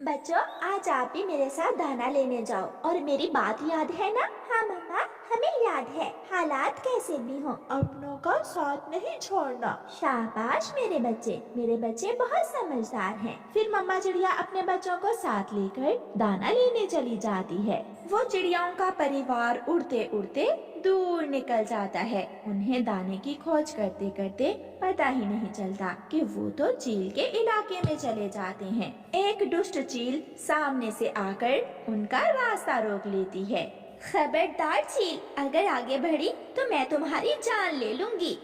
बच्चों, आज आप भी मेरे साथ दाना लेने जाओ। और मेरी बात याद है ना? हाँ मम्मा, हमें याद है। हालात कैसे भी हों, अपनों का साथ नहीं छोड़ना। शाबाश मेरे बच्चे बहुत समझदार हैं। फिर मम्मा चिड़िया अपने बच्चों को साथ लेकर दाना लेने चली जाती है। वो चिड़ियाओं का परिवार उड़ते उड़ते दूर निकल जाता है। उन्हें दाने की खोज करते करते पता ही नहीं चलता कि वो तो चील के इलाके में चले जाते हैं। एक दुष्ट चील सामने से आकर उनका रास्ता रोक लेती है। खबरदार चील, अगर आगे बढ़ी तो मैं तुम्हारी जान ले लूंगी।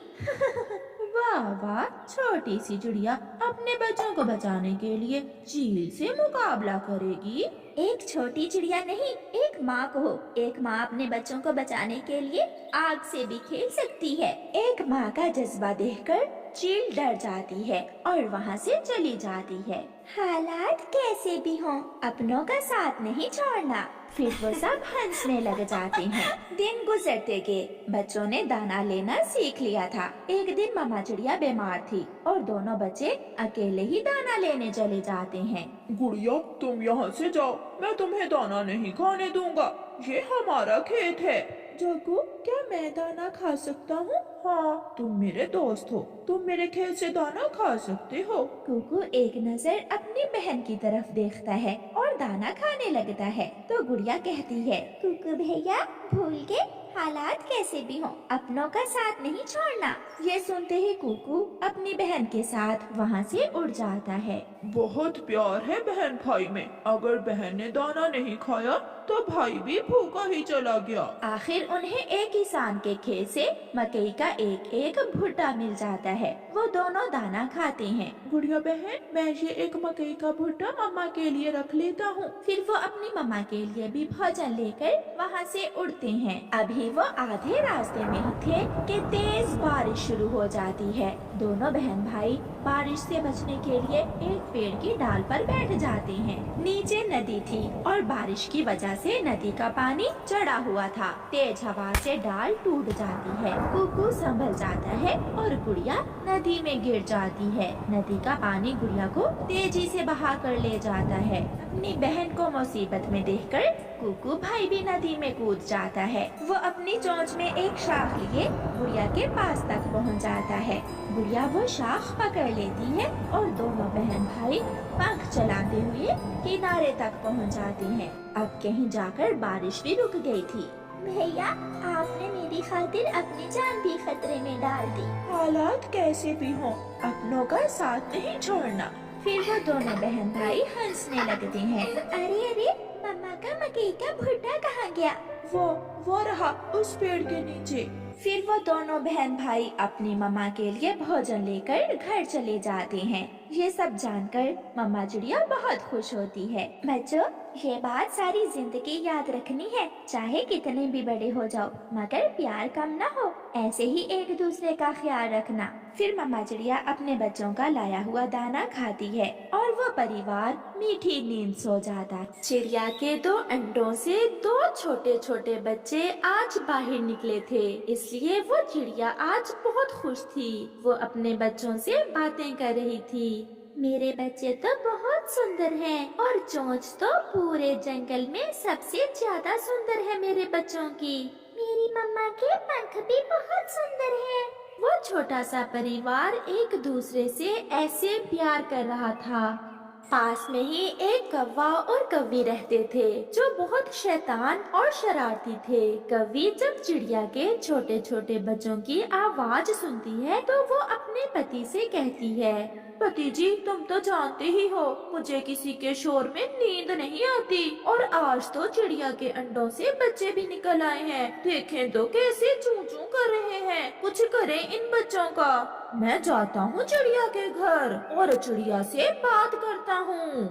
वाह वाह, छोटी सी चिड़िया अपने बच्चों को बचाने के लिए चील से मुकाबला करेगी। एक छोटी चिड़िया नहीं, एक माँ को एक माँ अपने बच्चों को बचाने के लिए आग से भी खेल सकती है। एक माँ का जज्बा देखकर चील डर जाती है और वहाँ से चली जाती है। हालात कैसे भी हों, अपनों का साथ नहीं छोड़ना। फिर वो सब हंसने लग जाते हैं। दिन गुजरते गए, बच्चों ने दाना लेना सीख लिया था। एक दिन मम्मा चिड़िया बीमार थी और दोनों बच्चे अकेले ही दाना लेने चले जाते हैं। गुड़िया, तुम यहाँ से जाओ, मैं तुम्हें दाना नहीं खाने दूंगा। ये हमारा खेत है। जग्गू, क्या मैं दाना खा सकता हूँ? हाँ, तुम मेरे दोस्त हो, तुम मेरे खेत से दाना खा सकते हो। कुकू एक नजर अपनी बहन की तरफ देखता है और दाना खाने लगता है। तो गुड़िया कहती है, कुकू भैया, भूल के हालात कैसे भी हों, अपनों का साथ नहीं छोड़ना। ये सुनते ही कुकू अपनी बहन के साथ वहाँ से उड़ जाता है। बहुत प्यार है बहन भाई में। अगर बहन ने दाना नहीं खाया तो भाई भी भूखा ही चला गया। आखिर उन्हें एक किसान के खेत से मकई का एक एक भुट्टा मिल जाता है। वो दोनों दाना खाते हैं। गुड़िया बहन, मैं ये एक मकई का भुट्टा मम्मा के लिए रख लेता हूँ। फिर वो अपनी मम्मा के लिए भी भोजन लेकर वहाँ से उड़ते हैं। अभी वो आधे रास्ते में ही थे कि तेज बारिश शुरू हो जाती है। दोनों बहन भाई बारिश से बचने के लिए एक पेड़ की डाल पर बैठ जाते हैं। नीचे नदी थी और बारिश की वजह से नदी का पानी चढ़ा हुआ था। तेज हवा से डाल टूट जाती है। कुकू संभल जाता है और गुड़िया नदी में गिर जाती है। नदी का पानी गुड़िया को तेजी से बहा कर ले जाता है। अपनी बहन को मुसीबत में देखकर कुकू भाई भी नदी में कूद जाता है। वो अपनी चोंच में एक शाख लिए गुड़िया के पास तक पहुंच जाता है। गुड़िया वो शाख पकड़ लेती है और दोनों बहन भाई पंख चलाते हुए किनारे तक पहुंच जाते हैं। अब कहीं जाकर बारिश भी रुक गई थी। भैया, आपने मेरी खातिर अपनी जान भी खतरे में डाल दी। हालात कैसे भी हों, अपनों का साथ नहीं छोड़ना। फिर वो दोनों बहन भाई हंसने लगते हैं। अरे अरे, मम्मा का मकई का भुट्टा कहाँ गया? वो रहा उस पेड़ के नीचे। फिर वो दोनों बहन भाई अपनी मम्मा के लिए भोजन लेकर घर चले जाते हैं। ये सब जानकर मम्मा चिड़िया बहुत खुश होती है। बच्चों, ये बात सारी जिंदगी याद रखनी है। चाहे कितने भी बड़े हो जाओ, मगर प्यार कम ना हो। ऐसे ही एक दूसरे का ख्याल रखना। फिर मम्मा चिड़िया अपने बच्चों का लाया हुआ दाना खाती है और वो परिवार मीठी नींद सो जाता है। चिड़िया के 2 अंडों से 2 छोटे छोटे बच्चे आज बाहर निकले थे, इसलिए वो चिड़िया आज बहुत खुश थी। वो अपने बच्चों से बातें कर रही थी। मेरे बच्चे तो बहुत सुंदर हैं और चोंच तो पूरे जंगल में सबसे ज्यादा सुंदर है मेरे बच्चों की। मेरी मम्मा के पंख भी बहुत सुंदर हैं। वो छोटा सा परिवार एक दूसरे से ऐसे प्यार कर रहा था। पास में ही एक कौवा और कौवी रहते थे जो बहुत शैतान और शरारती थे। कौवी जब चिड़िया के छोटे छोटे बच्चों की आवाज सुनती है तो वो अपने पति से कहती है, पति जी, तुम तो जानते ही हो मुझे किसी के शोर में नींद नहीं आती और आज तो चिड़िया के अंडों से बच्चे भी निकल आए हैं। देखें तो कैसे चूं चूं कर रहे हैं। कुछ करें इन बच्चों का। मैं जाता हूँ चिड़िया के घर और चिड़िया से बात करता हूँ।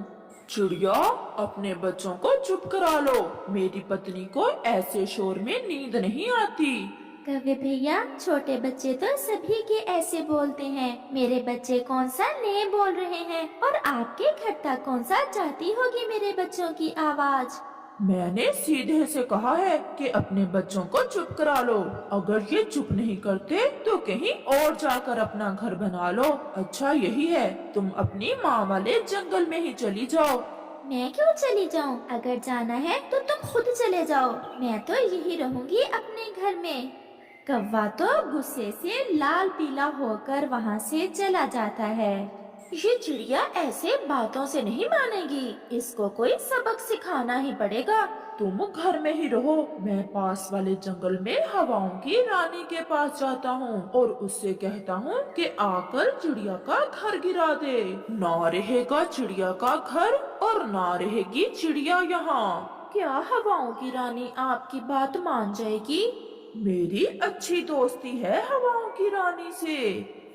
चिड़िया, अपने बच्चों को चुप करा लो। मेरी पत्नी को ऐसे शोर में नींद नहीं आती। कौवे भैया, छोटे बच्चे तो सभी के ऐसे बोलते हैं। मेरे बच्चे कौन सा नए बोल रहे हैं और आपके घर तक कौन सा जाती होगी मेरे बच्चों की आवाज? मैंने सीधे से कहा है कि अपने बच्चों को चुप करा लो। अगर ये चुप नहीं करते तो कहीं और जाकर अपना घर बना लो। अच्छा यही है, तुम अपनी माँ वाले जंगल में ही चली जाओ। मैं क्यों चली जाऊं? अगर जाना है तो तुम खुद चले जाओ, मैं तो यही रहूंगी अपने घर में। कौवा तो गुस्से से लाल पीला होकर वहाँ से चला जाता है। ये चिड़िया ऐसे बातों से नहीं मानेगी, इसको कोई सबक सिखाना ही पड़ेगा। तुम घर में ही रहो, मैं पास वाले जंगल में हवाओं की रानी के पास जाता हूँ और उससे कहता हूँ कि आकर चिड़िया का घर गिरा दे। ना रहेगा चिड़िया का घर और ना रहेगी चिड़िया यहाँ। क्या हवाओं की रानी आपकी बात मान जाएगी? मेरी अच्छी दोस्ती है हवाओं की रानी से।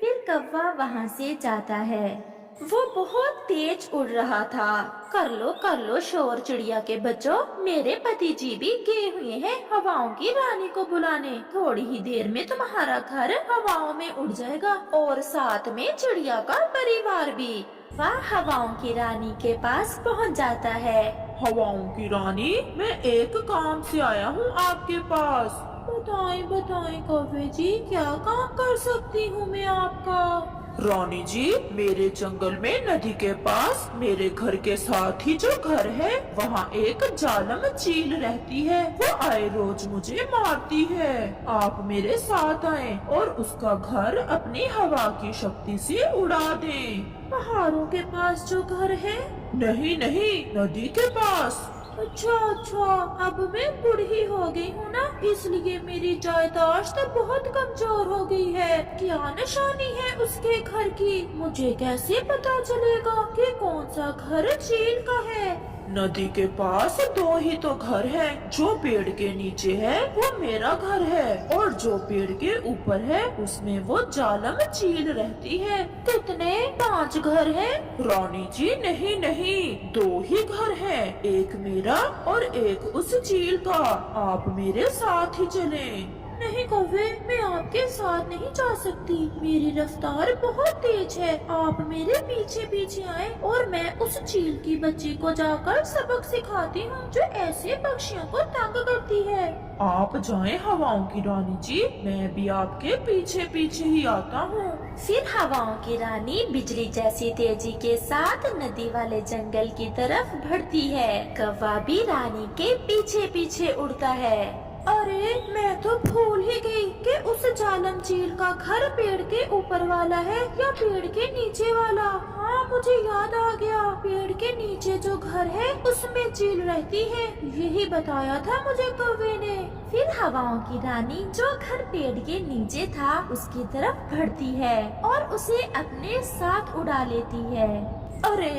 फिर कौवा वहाँ से जाता है। वो बहुत तेज उड़ रहा था। कर लो शोर चिड़िया के बच्चों, मेरे पति जी भी गए हुए हैं हवाओं की रानी को बुलाने। थोड़ी ही देर में तुम्हारा घर हवाओं में उड़ जाएगा और साथ में चिड़िया का परिवार भी। वह हवाओं की रानी के पास पहुँच जाता है। हवाओं की रानी, मैं एक काम से आया हूँ आपके पास। बताएं कौवे जी, क्या काम कर सकती हूँ मैं आपका? रानी जी, मेरे जंगल में नदी के पास मेरे घर के साथ ही जो घर है वहाँ एक जालम चील रहती है। वो आए रोज मुझे मारती है। आप मेरे साथ आए और उसका घर अपनी हवा की शक्ति से उड़ा दें। पहाड़ों के पास जो घर है? नहीं नहीं, नदी के पास। अच्छा, अब मैं बूढ़ी हो गई हूँ ना, इसलिए मेरी याददाश्त बहुत कमजोर हो गई है। क्या निशानी है उसके घर की? मुझे कैसे पता चलेगा कि कौन सा घर चील का है? नदी के पास दो ही तो घर हैं। जो पेड़ के नीचे है वो मेरा घर है और जो पेड़ के ऊपर है उसमें वो जालम चील रहती है। कितने? 5 घर हैं? रानी जी नहीं नहीं, 2 ही घर हैं। एक मेरा और एक उस चील का। आप मेरे साथ ही चलें। नहीं कौवे, मैं आपके साथ नहीं जा सकती। मेरी रफ्तार बहुत तेज है। आप मेरे पीछे पीछे आए और मैं उस चील की बच्ची को जाकर सबक सिखाती हूँ जो ऐसे पक्षियों को तंग करती है। आप जाएं हवाओं की रानी जी, मैं भी आपके पीछे पीछे ही आता हूँ। फिर हवाओं की रानी बिजली जैसी तेजी के साथ नदी वाले जंगल की तरफ बढ़ती है। कौवा भी रानी के पीछे पीछे उड़ता है। अरे, मैं तो भूल ही गई कि उस जालम चील का घर पेड़ के ऊपर वाला है या पेड़ के नीचे वाला। हाँ, मुझे याद आ गया, पेड़ के नीचे जो घर है उसमें चील रहती है। यही बताया था मुझे कौवे ने। फिर हवाओं की रानी जो घर पेड़ के नीचे था उसकी तरफ बढ़ती है और उसे अपने साथ उड़ा लेती है। अरे,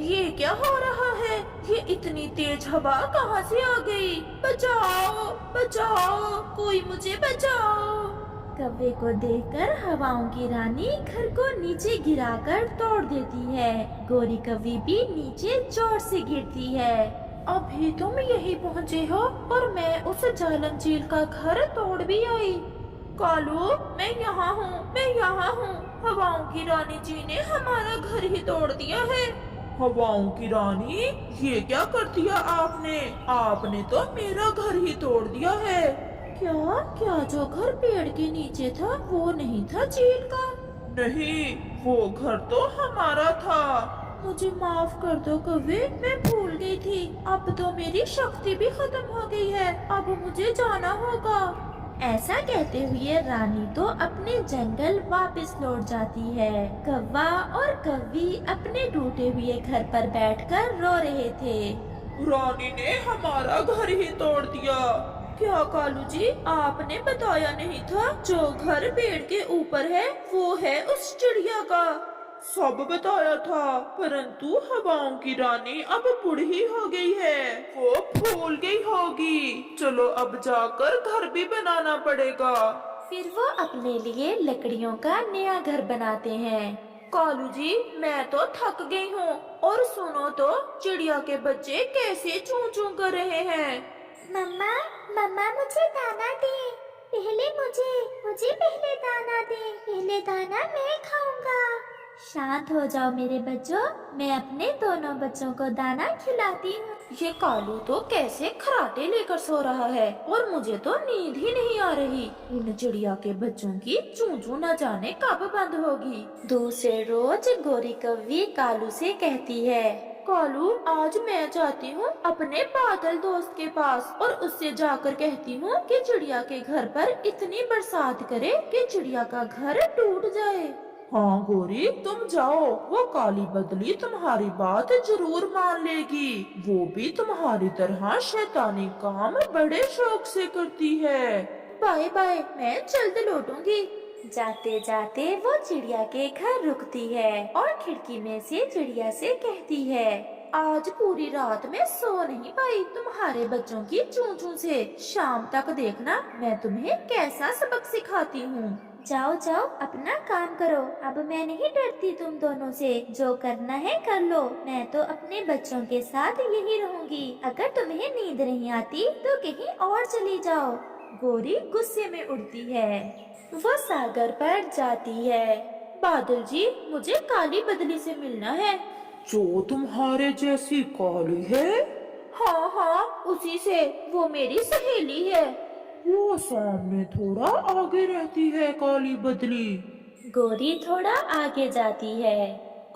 ये क्या हो रहा है? ये इतनी तेज हवा कहाँ से आ गई? बचाओ बचाओ, कोई मुझे बचाओ। कौवे को देखकर हवाओं की रानी घर को नीचे गिराकर तोड़ देती है। गोरी कौवी भी नीचे जोर से गिरती है। अभी तुम यही पहुँचे हो और मैं उस जालम चील का घर तोड़ भी आई। कालू, मैं यहाँ हूँ। हवाओं की रानी जी ने हमारा घर ही तोड़ दिया है। हवाओं की रानी, ये क्या कर दिया आपने? आपने तो मेरा घर ही तोड़ दिया है। क्या जो घर पेड़ के नीचे था वो नहीं था चील का? नहीं, वो घर तो हमारा था। मुझे माफ कर दो कौवे, मैं भूल गई थी। अब तो मेरी शक्ति भी खत्म हो गई है। अब मुझे जाना होगा। ऐसा कहते हुए रानी तो अपने जंगल वापस लौट जाती है। कौवा और कौवी अपने टूटे हुए घर पर बैठकर रो रहे थे। रानी ने हमारा घर ही तोड़ दिया। क्या कालू जी, आपने बताया नहीं था जो घर पेड़ के ऊपर है वो है उस चिड़िया का? सब बताया था, परंतु हवाओं की रानी अब बूढ़ी हो गई है। वो भूल गई होगी। चलो अब जाकर घर भी बनाना पड़ेगा। फिर वो अपने लिए लकड़ियों का नया घर बनाते हैं। कालू जी, मैं तो थक गई हूँ और सुनो तो, चिड़िया के बच्चे कैसे चूं चूं कर रहे हैं। मम्मा मुझे दाना दे। पहले मुझे पहले दाना दे। पहले दाना मैं खाऊंगा। शांत हो जाओ मेरे बच्चों, मैं अपने दोनों बच्चों को दाना खिलाती हूँ। ये कालू तो कैसे खराटे लेकर सो रहा है और मुझे तो नींद ही नहीं आ रही। इन चिड़िया के बच्चों की चूं चूं न जाने कब बंद होगी। दूसरे रोज गोरी कौवी कालू से कहती है, कालू, आज मैं जाती हूँ अपने बादल दोस्त के पास और उससे जाकर कहती हूँ कि चिड़िया के घर पर इतनी बरसात करे कि चिड़िया का घर टूट जाए। हाँ गोरी, तुम जाओ, वो काली बदली तुम्हारी बात जरूर मान लेगी। वो भी तुम्हारी तरह शैतानी काम बड़े शौक से करती है। बाय बाय, मैं जल्द लौटूंगी। जाते जाते वो चिड़िया के घर रुकती है और खिड़की में से चिड़िया से कहती है, आज पूरी रात में सो नहीं पाई तुम्हारे बच्चों की चूं चूं से। शाम तक देखना मैं तुम्हें कैसा सबक सिखाती हूँ। जाओ जाओ अपना काम करो, अब मैं नहीं डरती तुम दोनों से। जो करना है कर लो, मैं तो अपने बच्चों के साथ यही रहूंगी। अगर तुम्हें नींद नहीं आती तो कहीं और चली जाओ। गोरी गुस्से में उड़ती है। वो सागर पर जाती है। बादल जी, मुझे काली बदली से मिलना है। जो तुम्हारे जैसी काली है? हाँ हाँ, उसी से। वो मेरी सहेली है। वो सामने थोड़ा आगे रहती है काली बदली। गोरी थोड़ा आगे जाती है।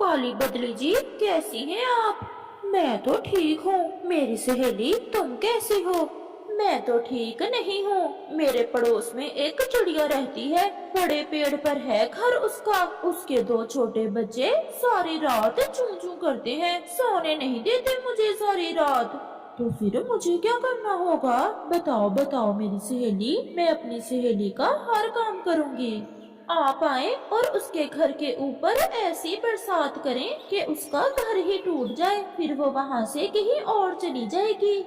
काली बदली जी, कैसी हैं आप? मैं तो ठीक हूँ। मेरी सहेली, तुम कैसी हो? मैं तो ठीक नहीं हूँ। मेरे पड़ोस में एक चिड़िया रहती है, बड़े पेड़ पर है घर उसका। उसके 2 छोटे बच्चे सारी रात चूं चूं करते हैं, सोने नहीं देते मुझे सारी रात। तो फिर मुझे क्या करना होगा? बताओ बताओ मेरी सहेली, मैं अपनी सहेली का हर काम करूँगी। आप आए और उसके घर के ऊपर ऐसी बरसात करें कि उसका घर ही टूट जाए, फिर वो वहाँ से कहीं और चली जाएगी।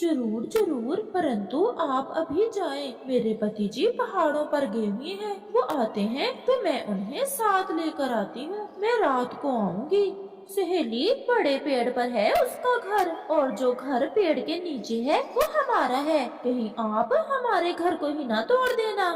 जरूर जरूर, परंतु आप अभी जाएं। मेरे पति जी पहाड़ों पर गए हुए हैं, वो आते हैं तो मैं उन्हें साथ लेकर आती हूँ। मैं रात को आऊंगी। सहेली, बड़े पेड़ पर है उसका घर, और जो घर पेड़ के नीचे है वो हमारा है। कहीं आप हमारे घर को ही ना तोड़ देना।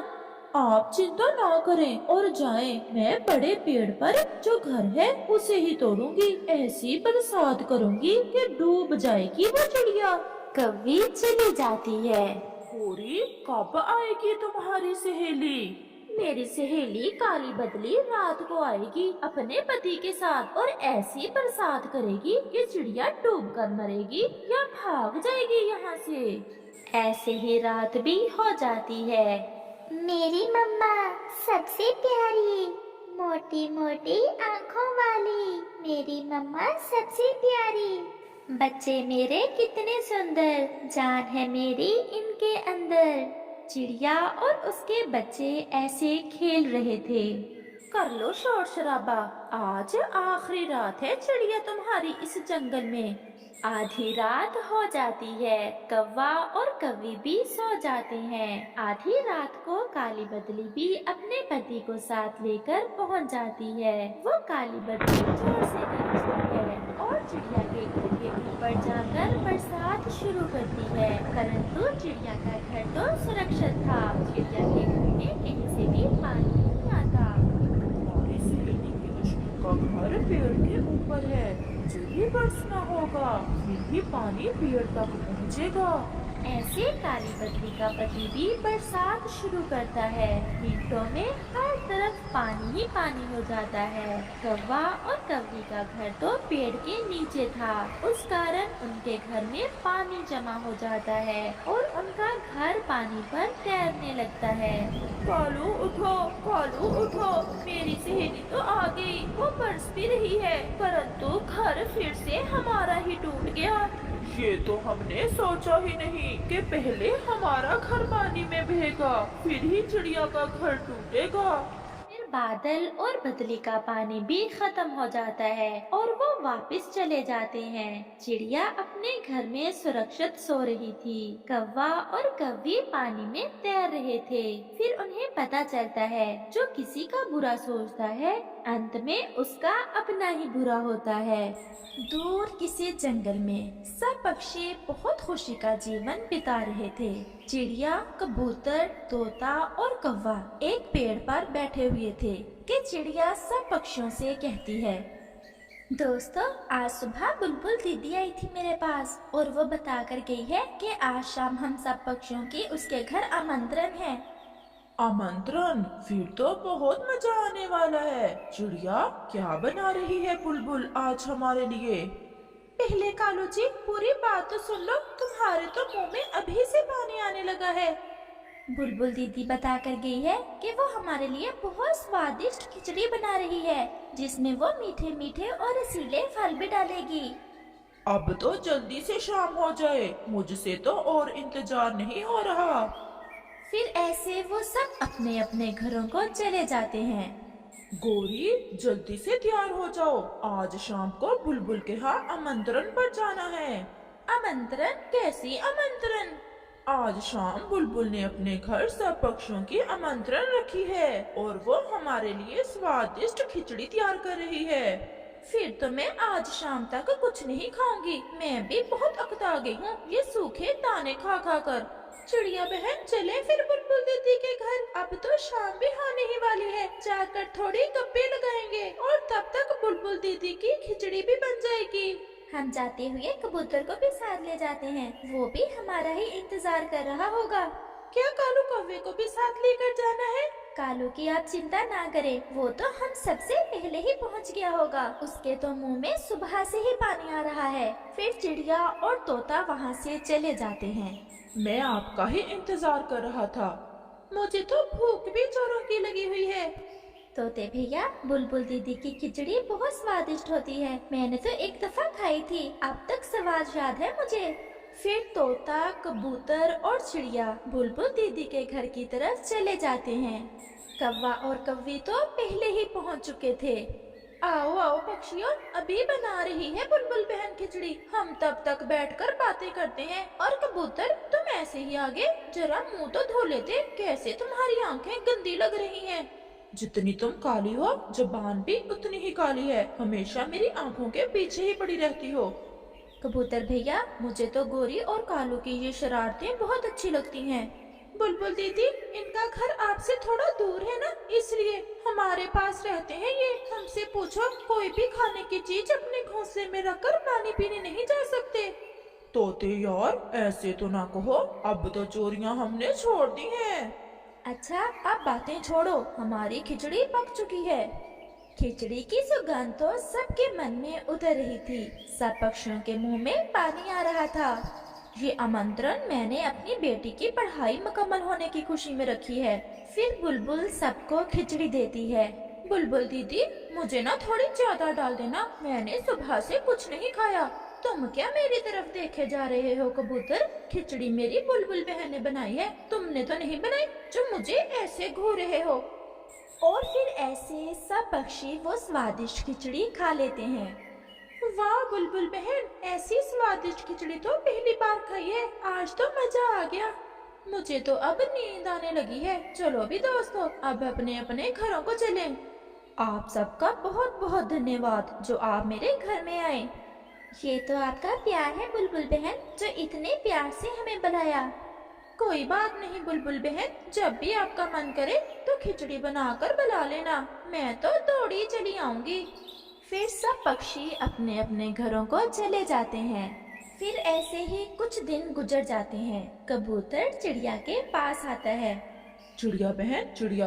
आप चिंता ना करें और जाएं। मैं बड़े पेड़ पर जो घर है उसे ही तोड़ूंगी। ऐसी बरसात करूंगी कि डूब जाएगी वो चिड़िया। कौवी चली जाती है। गोरी, कब आएगी तुम्हारी सहेली? मेरी सहेली काली बदली रात को आएगी अपने पति के साथ और ऐसी बरसात करेगी कि चिड़िया डूब कर मरेगी या भाग जाएगी यहाँ से। ऐसे ही रात भी हो जाती है। मेरी मम्मा सबसे प्यारी, मोटी मोटी आँखों वाली मेरी मम्मा सबसे प्यारी। बच्चे मेरे कितने सुंदर, जान है मेरी इनके अंदर। चिड़िया और उसके बच्चे ऐसे खेल रहे थे। कर लो शोर शराबा, आज आखिरी रात है चिड़िया तुम्हारी इस जंगल में। आधी रात हो जाती है। कौवा और कौवी भी सो जाते हैं। आधी रात को काली बदली भी अपने पति को साथ लेकर पहुंच जाती है। वो काली बदली जोर से गरजती है और चिड़िया के घर के ऊपर जाकर बरसात शुरू करती है। परंतु चिड़िया का घर तो सुरक्षित था। चिड़िया के घर में कहीं से भी पानी नहीं आता। हमारी सहेली की लक्ष्मी का घर पेड़ के ऊपर है, मुझे भी बरसना होगा, फिर ही पानी पेड़ तक पहुँचेगा। ऐसे काली बदली का पति भी बरसात शुरू करता है। मिनटों में हर तरफ पानी ही पानी हो जाता है। कौवा और कौवी का घर तो पेड़ के नीचे था, उस कारण उनके घर में पानी जमा हो जाता है और उनका घर पानी पर तैरने लगता है। कालू उठो, कालू उठो, मेरी सहेली तो आ गई। वो बरस भी रही है, परंतु घर फिर से हमारा ही टूट गया। ये तो हमने सोचा ही नहीं कि पहले हमारा घर पानी में बहेगा, फिर ही चिड़िया का घर टूटेगा। फिर बादल और बदली का पानी भी खत्म हो जाता है और वो वापस चले जाते हैं। चिड़िया अपने घर में सुरक्षित सो रही थी। कौवा और कौवी पानी में तैर रहे थे। फिर उन्हें पता चलता है, जो किसी का बुरा सोचता है अंत में उसका अपना ही बुरा होता है। दूर किसी जंगल में सब पक्षी बहुत खुशी का जीवन बिता रहे थे। चिड़िया, कबूतर, तोता और कौवा एक पेड़ पर बैठे हुए थे कि चिड़िया सब पक्षियों से कहती है, दोस्तों, आज सुबह बुलबुल दीदी आई थी मेरे पास और वो बता कर गई है कि आज शाम हम सब पक्षियों की उसके घर आमंत्रण है। आमंत्रण? फिर तो बहुत मजा आने वाला है। चिड़िया, क्या बना रही है बुलबुल आज हमारे लिए? पहले कालू जी पूरी बात तो सुन लो, तुम्हारे तो मुंह में अभी से पानी आने लगा है। बुलबुल दीदी बता कर गई है कि वो हमारे लिए बहुत स्वादिष्ट खिचड़ी बना रही है, जिसमें वो मीठे मीठे और रसीले फल भी डालेगी। अब तो जल्दी से शाम हो जाए, मुझसे तो और इंतजार नहीं हो रहा। फिर ऐसे वो सब अपने अपने घरों को चले जाते हैं। गौरी जल्दी से तैयार हो जाओ, आज शाम को बुलबुल के यहाँ आमंत्रण पर जाना है। आमंत्रण? कैसी आमंत्रण? आज शाम बुलबुल ने अपने घर सब पक्षियों की आमंत्रण रखी है और वो हमारे लिए स्वादिष्ट खिचड़ी तैयार कर रही है। फिर तो मैं आज शाम तक कुछ नहीं खाऊंगी, मैं भी बहुत अकता गई हूँ ये सूखे दाने खा खा कर। चिड़िया बहन चले फिर बुलबुल दीदी के घर, अब तो शाम भी होने ही वाली है, जाकर थोड़ी गप्पे लगाएंगे और तब तक बुलबुल दीदी की खिचड़ी भी बन जाएगी। हम जाते हुए कबूतर को भी साथ ले जाते हैं, वो भी हमारा ही इंतजार कर रहा होगा। क्या कालू कौवे को भी साथ लेकर जाना है? कालू की आप चिंता ना करें, वो तो हम सबसे पहले ही पहुंच गया होगा, उसके तो मुंह में सुबह से ही पानी आ रहा है। फिर चिड़िया और तोता वहाँ से चले जाते हैं। मैं आपका ही इंतजार कर रहा था। मुझे तो भूख भी जोरों की लगी हुई है। तोते भैया, बुलबुल दीदी की खिचड़ी बहुत स्वादिष्ट होती है, मैंने तो एक दफा खाई थी, अब तक स्वाद याद है मुझे। फिर तोता, कबूतर और चिड़िया बुलबुल दीदी के घर की तरफ चले जाते हैं। कौवा और कव्वी तो पहले ही पहुंच चुके थे। आओ आओ पक्षियों, अभी बना रही है बुलबुल बहन खिचड़ी, हम तब तक बैठकर बातें करते हैं। और कबूतर तुम ऐसे ही आगे, जरा मुंह तो धो लेते, कैसे तुम्हारी आंखें गंदी लग रही हैं। जितनी तुम काली हो, जुबान भी उतनी ही काली है, हमेशा मेरी आंखों के पीछे ही पड़ी रहती हो। कबूतर भैया, मुझे तो गोरी और कालू की ये शरारतें बहुत अच्छी लगती हैं। बुलबुल दीदी, इनका घर आपसे थोड़ा दूर है ना, इसलिए हमारे पास रहते हैं ये। हमसे पूछो, कोई भी खाने की चीज अपने घोंसले में रखकर पानी पीने नहीं जा सकते। तोते यार, ऐसे तो ना कहो, अब तो चोरियां हमने छोड़ दी हैं। अच्छा, अब बातें छोड़ो, हमारी खिचड़ी पक चुकी है। खिचड़ी की सुगंध तो सबके मन में उतर रही थी, सब पक्षियों के मुंह में पानी आ रहा था। ये आमंत्रण मैंने अपनी बेटी की पढ़ाई मुकम्मल होने की खुशी में रखी है। फिर बुलबुल सबको खिचड़ी देती है। बुलबुल दीदी, मुझे ना थोड़ी ज्यादा डाल देना, मैंने सुबह से कुछ नहीं खाया। तुम क्या मेरी तरफ देखे जा रहे हो कबूतर? खिचड़ी मेरी बुलबुल बहन ने बनाई है, तुमने तो नहीं बनाई जो मुझे ऐसे घूर रहे हो। और फिर ऐसे सब पक्षी वो स्वादिष्ट खिचड़ी खा लेते हैं। वाह बुलबुल बहन, ऐसी स्वादिष्ट खिचड़ी तो पहली बार खाई है, आज तो मजा आ गया। मुझे तो अब नींद आने लगी है, चलो भी दोस्तों, अब अपने अपने घरों को चलें। आप सबका बहुत बहुत धन्यवाद जो आप मेरे घर में आए। ये तो आपका प्यार है बुलबुल बहन, जो इतने प्यार से हमें बुलाया। कोई बात नहीं बुलबुल बहन, जब भी आपका मन करे तो खिचड़ी बनाकर बुला लेना, मैं तो दौड़ी चली आऊंगी। फिर सब पक्षी अपने अपने घरों को चले जाते हैं। फिर ऐसे ही कुछ दिन गुजर जाते हैं। कबूतर चिड़िया के पास आता है। चिड़िया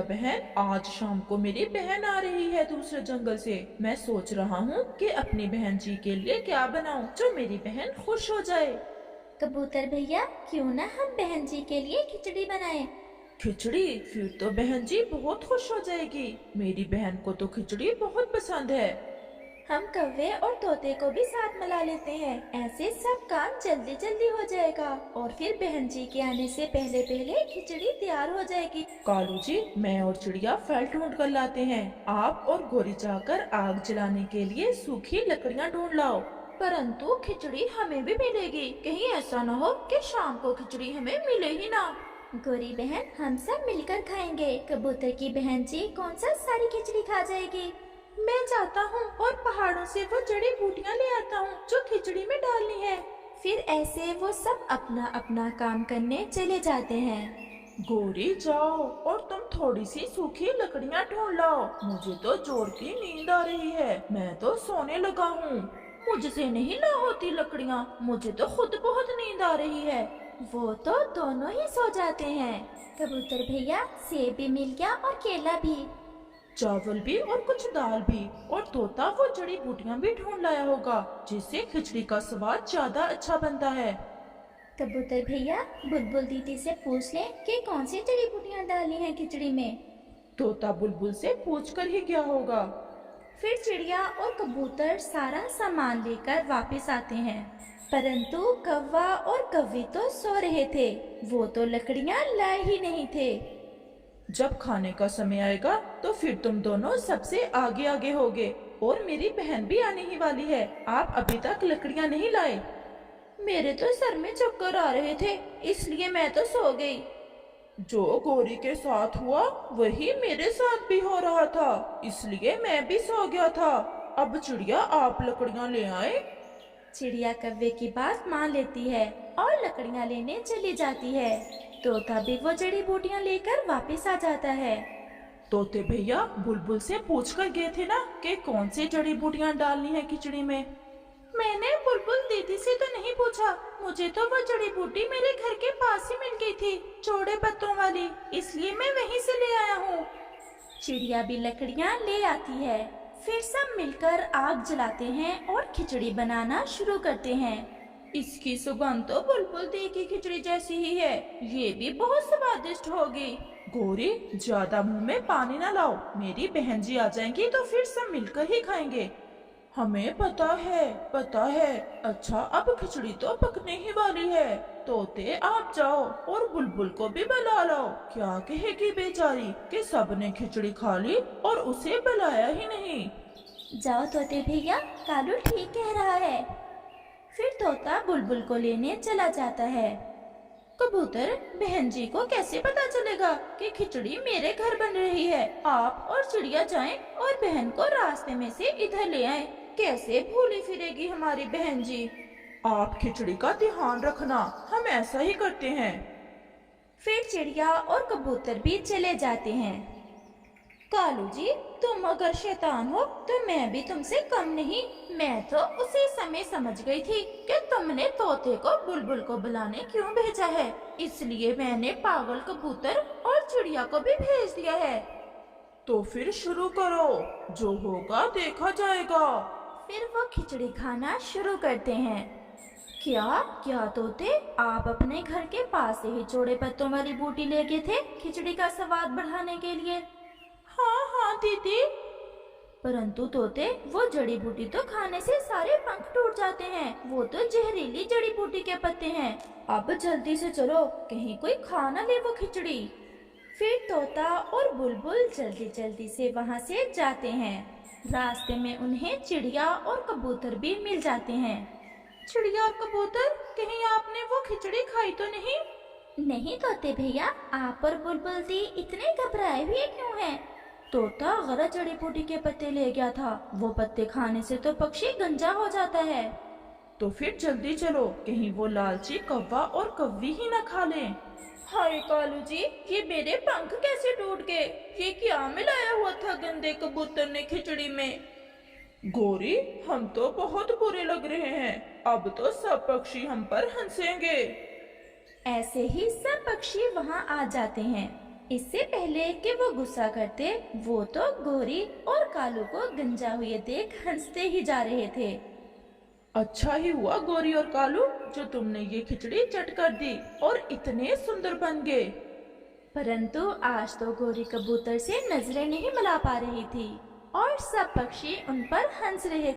बहन, आज शाम को मेरी बहन आ रही है दूसरे जंगल से। मैं सोच रहा हूँ कि अपनी बहन जी के लिए क्या बनाऊं जो मेरी बहन खुश हो जाए। कबूतर भैया, क्यों ना हम बहन जी के लिए खिचड़ी बनाएं? खिचड़ी? फिर तो बहन जी बहुत खुश हो जाएगी, मेरी बहन को तो खिचड़ी बहुत पसंद है। हम कौवे और तोते को भी साथ मिला लेते हैं, ऐसे सब काम जल्दी जल्दी हो जाएगा और फिर बहन जी के आने से पहले पहले खिचड़ी तैयार हो जाएगी। कालू जी, मैं और चिड़िया फल ढूंढ कर लाते हैं, आप और गोरी जाकर आग जलाने के लिए सूखी लकड़ियाँ ढूंढ लाओ। परंतु खिचड़ी हमें भी मिलेगी, कहीं ऐसा न हो कि शाम को खिचड़ी हमें मिले ही ना। गोरी बहन, हम सब मिलकर खाएंगे, कबूतर की बहन जी कौन सा सारी खिचड़ी खा जाएगी। मैं जाता हूँ और पहाड़ों से वो जड़ी बूटियाँ ले आता हूँ जो खिचड़ी में डालनी है। फिर ऐसे वो सब अपना अपना काम करने चले जाते हैं। गोरी जाओ और तुम थोड़ी सी सूखी लकड़ियाँ ढूंढ लाओ, मुझे तो जोर की नींद आ रही है, मैं तो सोने लगा हूँ। मुझसे नहीं ला होती लकड़ियाँ, मुझे तो खुद बहुत नींद आ रही है। वो तो दोनों ही सो जाते हैं। कबूतर भैया, सेब भी मिल गया और केला भी। चावल भी और कुछ दाल भी, और तोता वो जड़ी बूटियाँ भी ढूंढ लाया होगा जिससे खिचड़ी का स्वाद ज्यादा अच्छा बनता है। कबूतर भैया बुलबुल दीदी से पूछ ले कि कौन सी जड़ी बूटियां डाली हैं खिचड़ी में। तोता बुलबुल से पूछ कर ही गया होगा। फिर चिड़िया और कबूतर सारा सामान लेकर वापस आते हैं, परंतु कौवा और कौवी तो सो रहे थे। वो तो लकड़ियाँ लाए ही नहीं थे। जब खाने का समय आएगा तो फिर तुम दोनों सबसे आगे आगे होगे, और मेरी बहन भी आने ही वाली है। आप अभी तक लकड़ियाँ नहीं लाए। मेरे तो सर में चक्कर आ रहे थे, इसलिए मैं तो सो गई। जो गौरी के साथ हुआ वही मेरे साथ भी हो रहा था, इसलिए मैं भी सो गया था। अब चिड़िया आप लकड़ियाँ ले आए। चिड़िया कौवे की बात मान लेती है और लकड़ियाँ लेने चली जाती है। तोता भी वो जड़ी बूटियाँ लेकर वापस आ जाता है। तोते भैया बुलबुल से पूछ कर गए थे ना कि कौन सी जड़ी बूटियाँ डालनी है खिचड़ी में। मैंने बुलबुल दीदी से तो नहीं पूछा, मुझे तो वो जड़ी बूटी मेरे घर के पास ही मिल गई थी, चौड़े पत्तों वाली, इसलिए मैं वहीं से ले आया हूँ। चिड़िया भी लकड़ियाँ ले आती है। फिर सब मिलकर आग जलाते हैं और खिचड़ी बनाना शुरू करते हैं। इसकी सुगंध तो बुलबुल दी की खिचड़ी जैसी ही है, ये भी बहुत स्वादिष्ट होगी। गौरी ज्यादा मुंह में पानी ना लाओ, मेरी बहन जी आ जाएंगी तो फिर सब मिलकर ही खाएंगे। हमें पता है। अच्छा अब खिचड़ी तो पकने ही वाली है। तोते आप जाओ और बुलबुल को भी बुला लाओ। क्या कहेगी बेचारी कि सबने खिचड़ी खा ली और उसे बुलाया ही नहीं। जाओ तोते भैया, कालू ठीक कह रहा है। फिर तोता बुलबुल को लेने चला जाता है। कबूतर, बहन जी को कैसे पता चलेगा कि खिचड़ी मेरे घर बन रही है? आप और चिड़िया जाएं और बहन को रास्ते में से इधर ले आएं। कैसे भूली फिरेगी हमारी बहन जी। आप खिचड़ी का ध्यान रखना, हम ऐसा ही करते हैं। फिर चिड़िया और कबूतर भी चले जाते हैं। कालू जी, तुम अगर शैतान हो तो मैं भी तुमसे कम नहीं। मैं तो उसी समय समझ गई थी कि तुमने तोते को बुलबुल को बुलाने क्यों भेजा है, इसलिए मैंने पागल कबूतर और चिड़िया को भी भेज दिया है। तो फिर शुरू करो, जो होगा देखा जाएगा। फिर वो खिचड़ी खाना शुरू करते हैं। क्या तोते, आप अपने घर के पास से ही चौड़े पत्तों वाली बूटी ले गए थे खिचड़ी का स्वाद बढ़ाने के लिए? हाँ दीदी। परंतु तोते, वो जड़ी बूटी तो खाने से सारे पंख टूट जाते हैं। वो तो जहरीली जड़ी बूटी के पत्ते हैं। अब जल्दी से चलो, कहीं कोई खा ना ले वो खिचड़ी। फिर तोता और बुलबुल जल्दी जल्दी से वहाँ से जाते हैं। रास्ते में उन्हें चिड़िया और कबूतर भी मिल जाते हैं। चिड़िया और कबूतर, कहीं आपने वो खिचड़ी खाई तो नहीं? नहीं तोते भैया, आप और बुलबुल दी इतने घबराए हुए क्यों हैं? तोता गलत जड़ी बूटी के पत्ते ले गया था। वो पत्ते खाने से तो पक्षी गंजा हो जाता है। तो फिर जल्दी चलो, कहीं वो लालची कौवा और कौवी ही न खा लें। हाय कालू जी, ये मेरे पंख कैसे टूट गए? ये क्या मिलाया हुआ था गंदे कबूतर ने खिचड़ी में? गौरी, हम तो बहुत बुरे लग रहे हैं। अब तो सब पक्षी हम पर हंसेंगे। ऐसे ही सब पक्षी वहाँ आ जाते हैं। इससे पहले कि वो गुस्सा करते, वो तो गोरी और कालू को गंजा हुए देख हंसते ही जा रहे थे। अच्छा ही हुआ गौरी और कालू जो तुमने ये खिचड़ी चट कर दी और इतने सुंदर बन गए। परंतु आज तो गोरी कबूतर से नजरें नहीं मिला पा रही थी और सब पक्षी उन पर हंस रहे